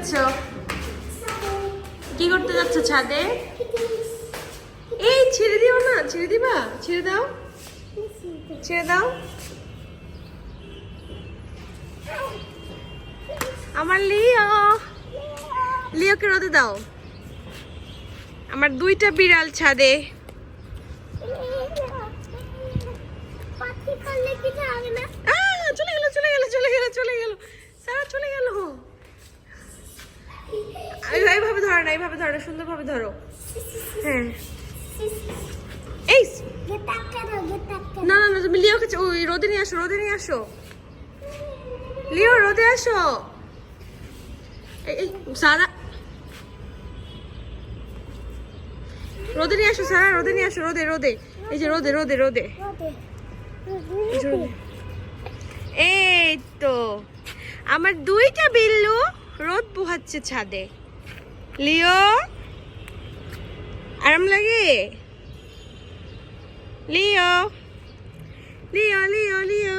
যাচ্ছ? কি করতে যাচ্ছ ছাদে? এই ছেড়ে দিও না, ছেড়ে দিবা, ছেড়ে দাও, ছেড়ে দাও। আমার লিও, লিওকে রোদে দাও। আমার দুইটা বিড়াল ছাদে। চলে গেল, চলে গেল, চলে গেল, চলে গেল, সারা চলে গেল। এইভাবে ধরো না, এইভাবে ধরো, সুন্দরভাবে ধরো। হ্যাঁ, এই না না না, তুমি লিওকে ওই রোদে নিয়ে আসো, রোদে নিয়ে আসো। লিও রোদে আসো। এই সারা রোদে নিয়ে আসো, সারা রোদে নিয়ে আসো, রোদে রোদে, এই যে রোদে রোদে রোদে। এই তো আমার দুইটা বিল্লু রোদ পোহাচ্ছে ছাদে। লিও আরাম লাগে? লিও লিও লিও লিও